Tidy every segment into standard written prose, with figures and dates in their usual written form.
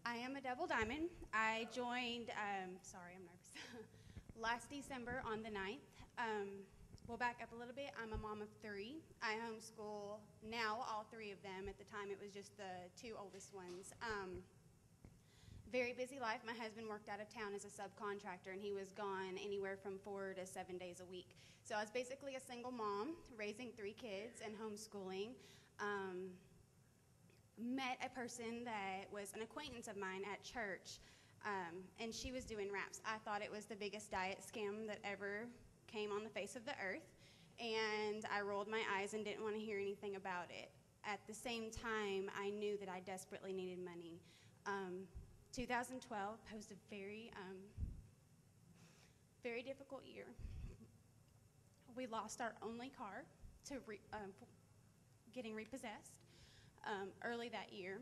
I am a double diamond. I joined, sorry, I'm nervous, last December on the 9th. We'll back up a little bit. I'm a mom of 3. I homeschool now all 3 of them. At the time, it was just the 2 oldest ones. Very busy life. My husband worked out of town as a subcontractor, and he was gone anywhere from 4 to 7 days a week. So I was basically a single mom, raising 3 kids and homeschooling. Met a person that was an acquaintance of mine at church, and she was doing wraps. I thought it was the biggest diet scam that ever came on the face of the earth, and I rolled my eyes and didn't want to hear anything about it. At the same time, I knew that I desperately needed money. 2012 posed a very difficult year. We lost our only car to getting repossessed early that year.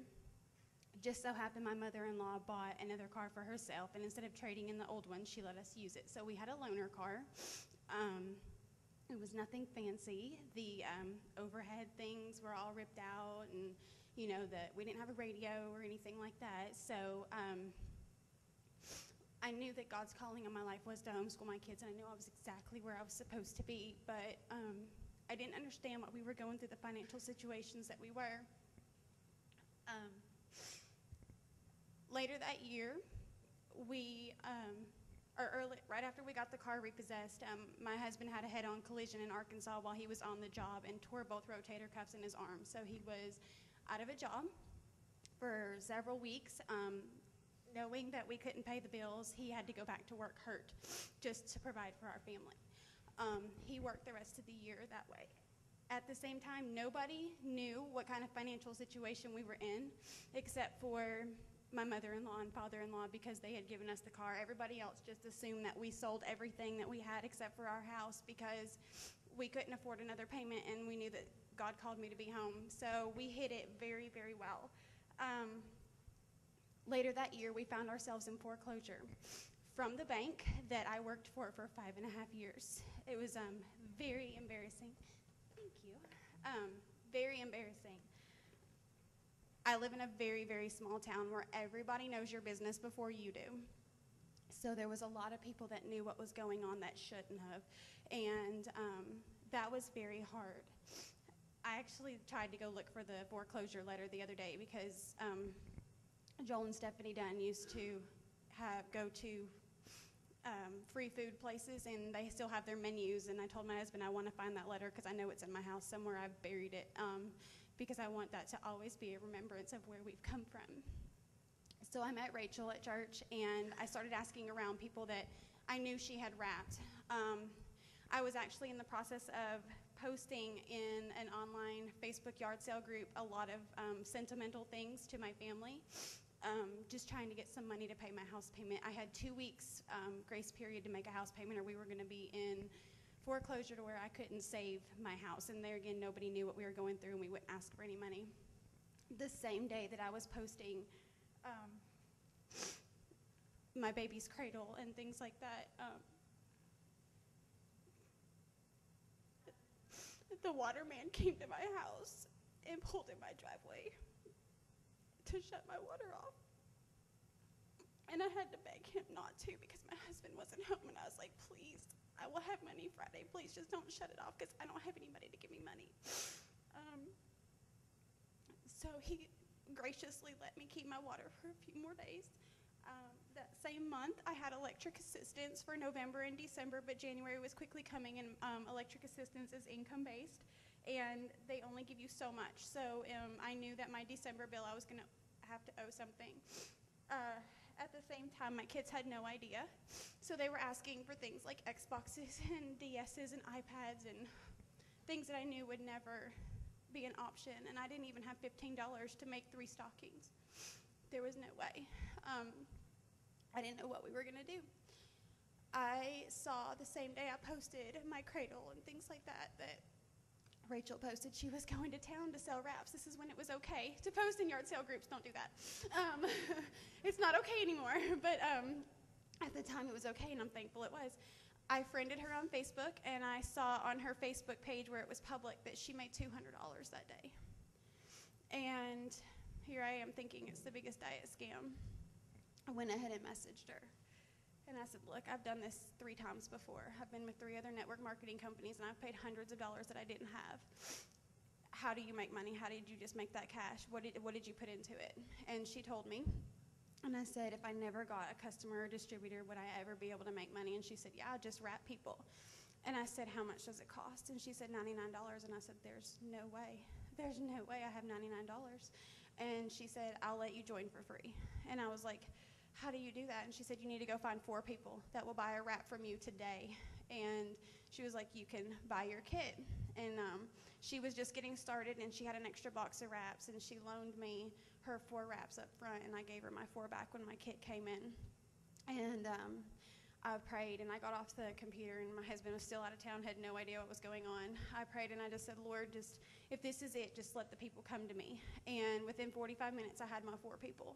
Just so happened my mother-in-law bought another car for herself, and instead of trading in the old one, she let us use it. So we had a loaner car. It was nothing fancy. The overhead things were all ripped out, and we didn't have a radio or anything like that. So I knew that God's calling on my life was to homeschool my kids, and I knew I was exactly where I was supposed to be, but I didn't understand why we were going through the financial situations that we were. Later that year, right after we got the car repossessed, my husband had a head-on collision in Arkansas while he was on the job and tore both rotator cuffs in his arm. So he was out of a job for several weeks. Knowing that we couldn't pay the bills, he had to go back to work hurt just to provide for our family. He worked the rest of the year that way. At the same time, nobody knew what kind of financial situation we were in except for my mother-in-law and father-in-law, because they had given us the car. Everybody else just assumed that we sold everything that we had except for our house because we couldn't afford another payment, and we knew that God called me to be home. So we hid it very, very well. Later that year, we found ourselves in foreclosure from the bank that I worked for 5.5 years. It was very embarrassing. Thank you. Very embarrassing. I live in a very, very small town where everybody knows your business before you do. So there was a lot of people that knew what was going on that shouldn't have. And that was very hard. I actually tried to go look for the foreclosure letter the other day because Joel and Stephanie Dunn used to go to free food places, and they still have their menus, and I told my husband I want to find that letter because I know it's in my house somewhere. I've buried it because I want that to always be a remembrance of where we've come from. So I met Rachel at church, and I started asking around people that I knew she had wrapped. I was actually in the process of posting in an online Facebook yard sale group a lot of sentimental things to my family. Just trying to get some money to pay my house payment. I had 2 weeks grace period to make a house payment, or we were going to be in foreclosure to where I couldn't save my house. And there again, nobody knew what we were going through, and we wouldn't ask for any money. The same day that I was posting my baby's cradle and things like that, the waterman came to my house and pulled in my driveway to shut my water off. And I had to beg him not to because my husband wasn't home, and I was like, please, I will have money Friday. Please just don't shut it off because I don't have anybody to give me money. So he graciously let me keep my water for a few more days. That same month, I had electric assistance for November and December, but January was quickly coming, and electric assistance is income-based, and they only give you so much. So I knew that my December bill, I was going to have to owe something. At the same time, my kids had no idea, so they were asking for things like Xboxes and DSs and iPads and things that I knew would never be an option, and I didn't even have $15 to make 3 stockings. There was no way. I didn't know what we were going to do. I saw the same day I posted my cradle and things like that Rachel posted she was going to town to sell wraps. This is when it was okay to post in yard sale groups. Don't do that. It's not okay anymore, but at the time it was okay, and I'm thankful it was. I friended her on Facebook, and I saw on her Facebook page where it was public that she made $200 that day. And here I am thinking it's the biggest diet scam. I went ahead and messaged her. And I said, look, I've done this 3 times before. I've been with 3 other network marketing companies, and I've paid hundreds of dollars that I didn't have. How do you make money? How did you just make that cash? What did you put into it? And she told me. And I said, if I never got a customer or distributor, would I ever be able to make money? And she said, yeah, I'll just wrap people. And I said, how much does it cost? And she said, $99. And I said, there's no way. There's no way I have $99. And she said, I'll let you join for free. And I was like, how do you do that? And she said, you need to go find 4 people that will buy a wrap from you today. And she was like, you can buy your kit. And she was just getting started, and she had an extra box of wraps, and she loaned me her 4 wraps up front, and I gave her my 4 back when my kit came in. And I prayed, and I got off the computer, and my husband was still out of town, had no idea what was going on. I prayed, and I just said, Lord, just if this is it, just let the people come to me. And within 45 minutes, I had my 4 people.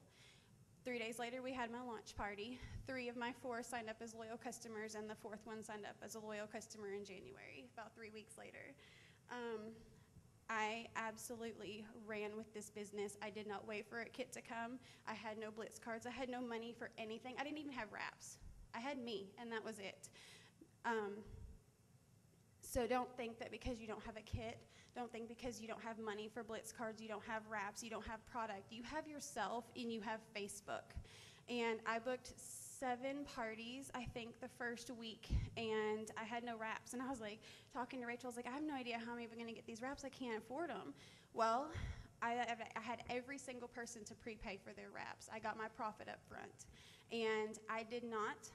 3 days later, we had my launch party. 3 of my 4 signed up as loyal customers, and the 4th one signed up as a loyal customer in January, about 3 weeks later. I absolutely ran with this business. I did not wait for a kit to come. I had no blitz cards. I had no money for anything. I didn't even have wraps. I had me, and that was it. So don't think that because you don't have a kit, don't think because you don't have money for blitz cards, you don't have wraps, you don't have product. You have yourself, and you have Facebook. And I booked 7 parties, I think, the first week, and I had no wraps. And I was like, talking to Rachel, I was like, I have no idea how I'm even going to get these wraps. I can't afford them. Well, I had every single person to prepay for their wraps. I got my profit up front. And I did not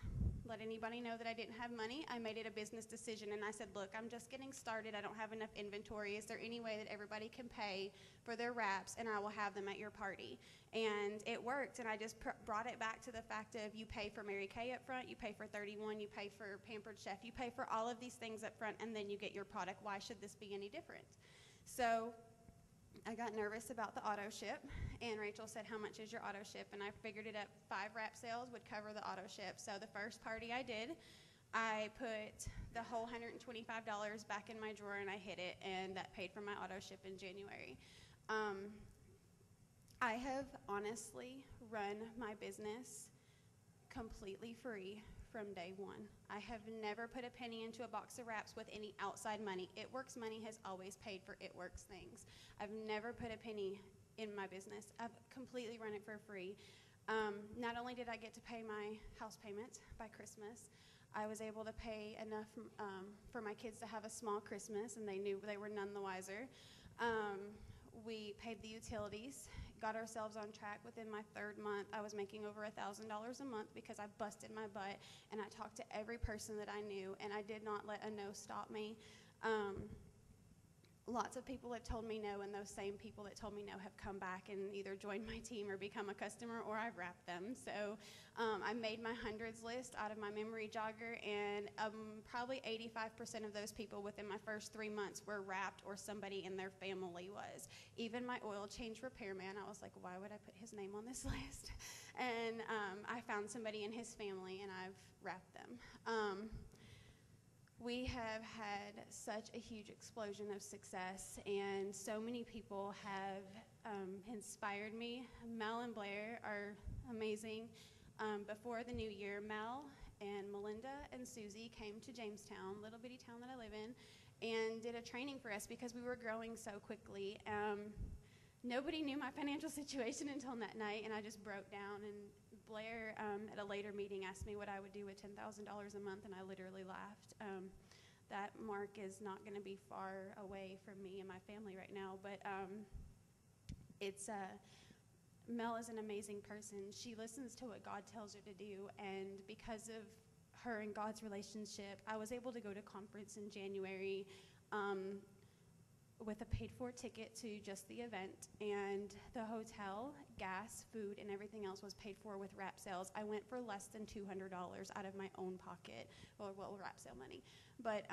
let anybody know that I didn't have money. I made it a business decision, and I said, look, I'm just getting started. I don't have enough inventory. Is there any way that everybody can pay for their wraps, and I will have them at your party? And it worked, and I just brought it back to the fact of you pay for Mary Kay up front, you pay for 31, you pay for Pampered Chef, you pay for all of these things up front, and then you get your product. Why should this be any different? So I got nervous about the auto ship, and Rachel said, how much is your auto ship? And I figured it up, 5 wrap sales would cover the auto ship. So the first party I did, I put the whole $125 back in my drawer, and I hid it, and that paid for my auto ship in January. I have honestly run my business completely free from day one. I have never put a penny into a box of wraps with any outside money. ItWorks money has always paid for ItWorks things. I've never put a penny in my business. I've completely run it for free. Not only did I get to pay my house payment by Christmas, I was able to pay enough for my kids to have a small Christmas, and they knew they were none the wiser. We paid the utilities, got ourselves on track. Within my 3rd month, I was making over $1,000 a month because I busted my butt, and I talked to every person that I knew, and I did not let a no stop me. Lots of people have told me no, and those same people that told me no have come back and either joined my team or become a customer, or I've wrapped them. So I made my hundreds list out of my memory jogger, and probably 85% of those people within my first 3 months were wrapped, or somebody in their family was. Even my oil change repairman, I was like, why would I put his name on this list? And I found somebody in his family, and I've wrapped them. We have had such a huge explosion of success, and so many people have inspired me. Mel and Blair are amazing. Before the new year, Mel and Melinda and Susie came to Jamestown, little bitty town that I live in, and did a training for us because we were growing so quickly. Nobody knew my financial situation until that night, and I just broke down. And Blair, at a later meeting, asked me what I would do with $10,000 a month, and I literally laughed. That mark is not going to be far away from me and my family right now, but Mel is an amazing person. She listens to what God tells her to do, and because of her and God's relationship, I was able to go to conference in January with a paid-for ticket to just the event, and the hotel, gas, food, and everything else was paid for with wrap sales. I went for less than $200 out of my own pocket, well, wrap sale money. But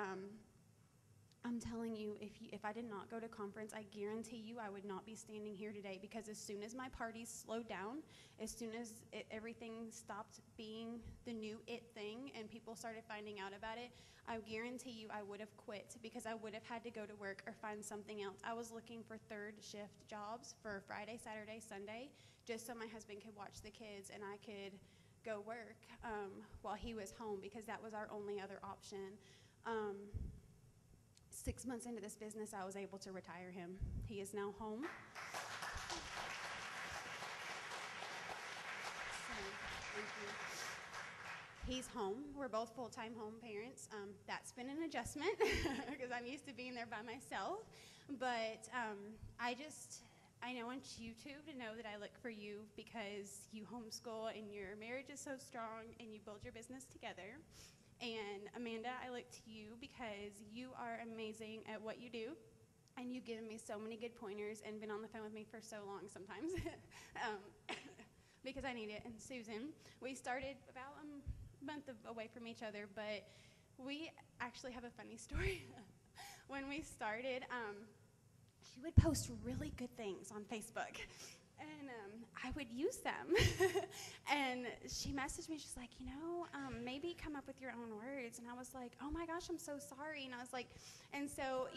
I'm telling you, if I did not go to conference, I guarantee you I would not be standing here today, because as soon as my parties slowed down, as soon as everything stopped being the new it thing and people started finding out about it, I guarantee you I would have quit, because I would have had to go to work or find something else. I was looking for third shift jobs for Friday, Saturday, Sunday, just so my husband could watch the kids and I could go work while he was home, because that was our only other option. 6 months into this business, I was able to retire him. He is now home. So, thank you. He's home. We're both full-time home parents. That's been an adjustment because I'm used to being there by myself. But I want you two to know that I look for you, because you homeschool and your marriage is so strong and you build your business together. And Amanda, I look to you because you are amazing at what you do, and you've given me so many good pointers and been on the phone with me for so long sometimes because I need it. And Susan, we started about a month away from each other, but we actually have a funny story. When we started, she would post really good things on Facebook, and I would use them. And she messaged me, she's like, maybe come up with your own words. And I was like, oh my gosh, I'm so sorry. And I was like, and so,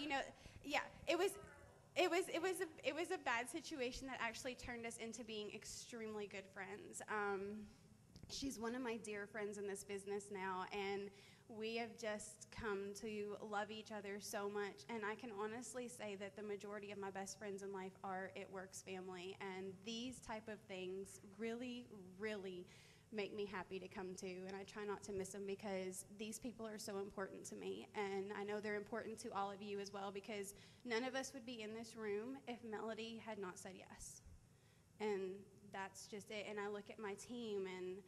yeah, it was a bad situation that actually turned us into being extremely good friends. She's one of my dear friends in this business now, and we have just come to love each other so much. And I can honestly say that the majority of my best friends in life are ItWorks family, and these type of things really, really make me happy to come to, and I try not to miss them, because these people are so important to me, and I know they're important to all of you as well, because none of us would be in this room if Melody had not said yes. And that's just it. And I look at my team, and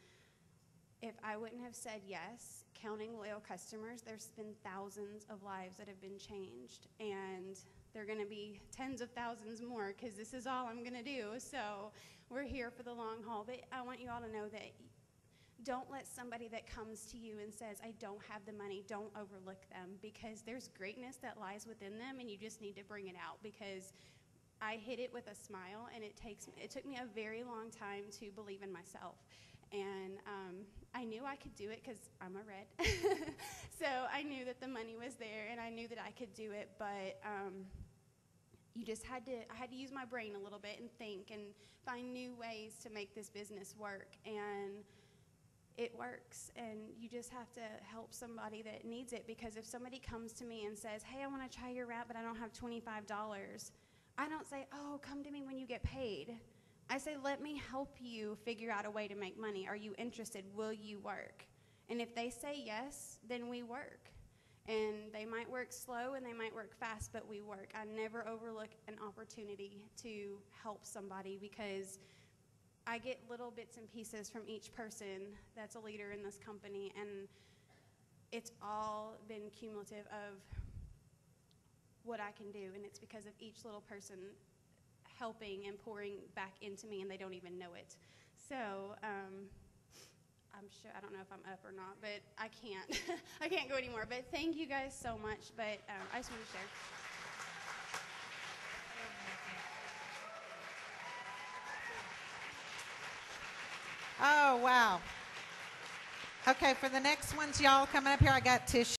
if I wouldn't have said yes, counting loyal customers, there's been thousands of lives that have been changed, and they're going to be tens of thousands more, because this is all I'm going to do. So we're here for the long haul. But I want you all to know that don't let somebody that comes to you and says, I don't have the money, don't overlook them, because there's greatness that lies within them, and you just need to bring it out. Because I hit it with a smile, and it took me a very long time to believe in myself. And I knew I could do it because I'm a red. So I knew that the money was there, and I knew that I could do it. But I had to use my brain a little bit and think and find new ways to make this business work. And it works. And you just have to help somebody that needs it. Because if somebody comes to me and says, hey, I want to try your wrap, but I don't have $25, I don't say, oh, come to me when you get paid. I say, let me help you figure out a way to make money. Are you interested? Will you work? And if they say yes, then we work. And they might work slow and they might work fast, but we work. I never overlook an opportunity to help somebody, because I get little bits and pieces from each person that's a leader in this company, and it's all been cumulative of what I can do, and it's because of each little person helping and pouring back into me, and they don't even know it. So I'm sure, I don't know if I'm up or not, but I can't I can't go anymore. But thank you guys so much. But I just want to share. Oh, wow. Okay, for the next ones, y'all coming up here, I got tissue.